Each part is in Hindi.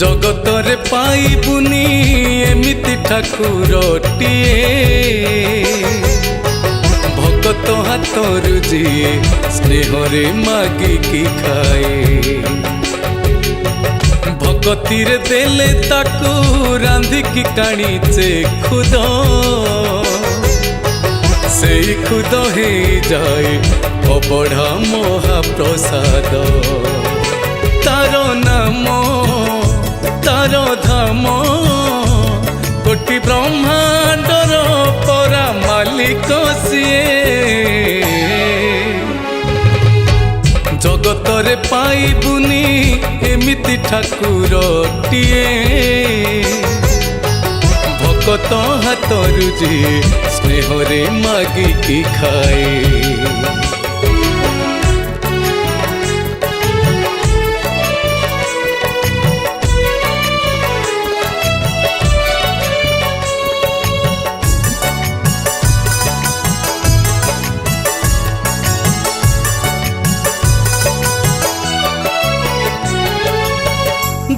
जगतरे पाइबुनी एमिति ठाकुरटिए भगत हाथरु जिए स्नेहरे मागिकी खाए भगतीरे देले ताकू रांधिकी काणीचे खुद से खुद हे जाए अबढ़ा महाप्रसाद तार नाम तार धाम कोटि ब्रह्मांडर परा मालिक सिए जगतरे पाइबुनी एमिति ठाकुरटिए भगत हाथरु जे स्नेहरे मागिकी खाए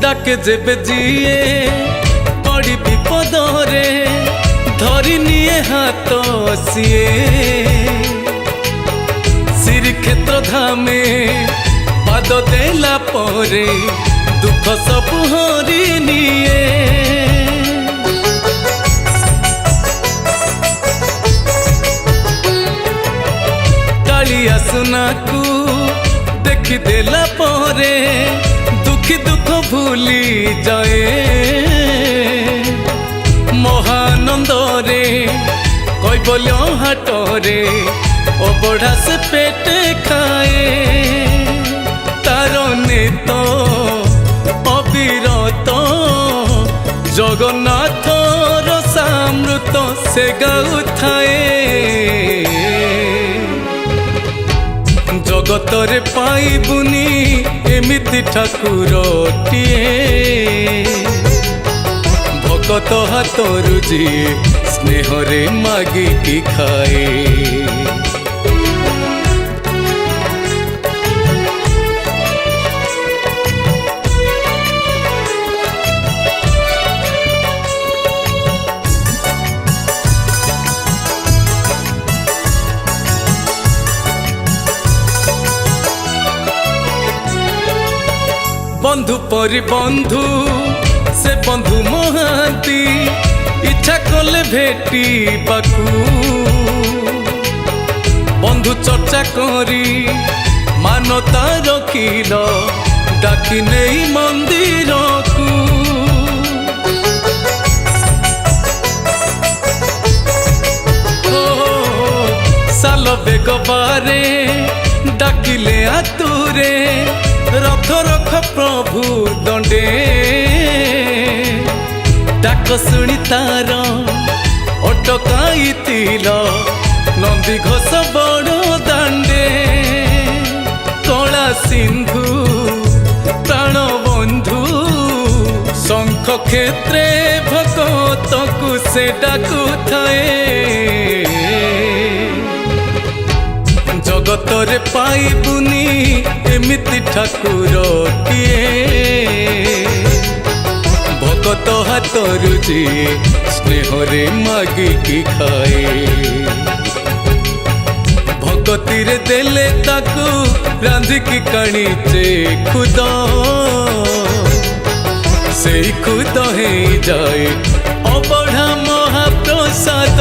डाके जेबे जिए बड़ी विपद रे धरी निए हाथ सिए श्रीक्षेत्र धामे पाद देला परे दुख सब हरि निए कालिया सुना को देखी देला परे दुखी दुख भूली जाए महानंद रे कैबल्य हाट रे अबढ़ा से पेट खाए तार नेत अविरत जगन्नाथ रसामृत से गाउथाए जगतरे पाइबुनी एमिति ठाकुरटिए भगत हाथरु जे स्नेहरे मागिकी खाए बंधु परि बंधु से बंधु महांती इच्छा कले भेटी बाकू बंधु चर्चा करी मानता रखिल डाकी नहीं मंदिर को साल बेग बारे डाकिले आतुरे रथ रख प्रभु दंडे डाक शुणी तार अटकाई नंदी घोष बड़ दांडे कला सिंधु प्राण बंधु शंख क्षेत्रे भगत को से डाकु थाए जगतरे पाइबुनी एमिति ठाकुरटिए भगत हाथरु जे स्नेहरे मागिकी खाए भगतीरे देले ताकू रांधिकी काणीचे खुद से खुद हे जाए अबढ़ा महाप्रसाद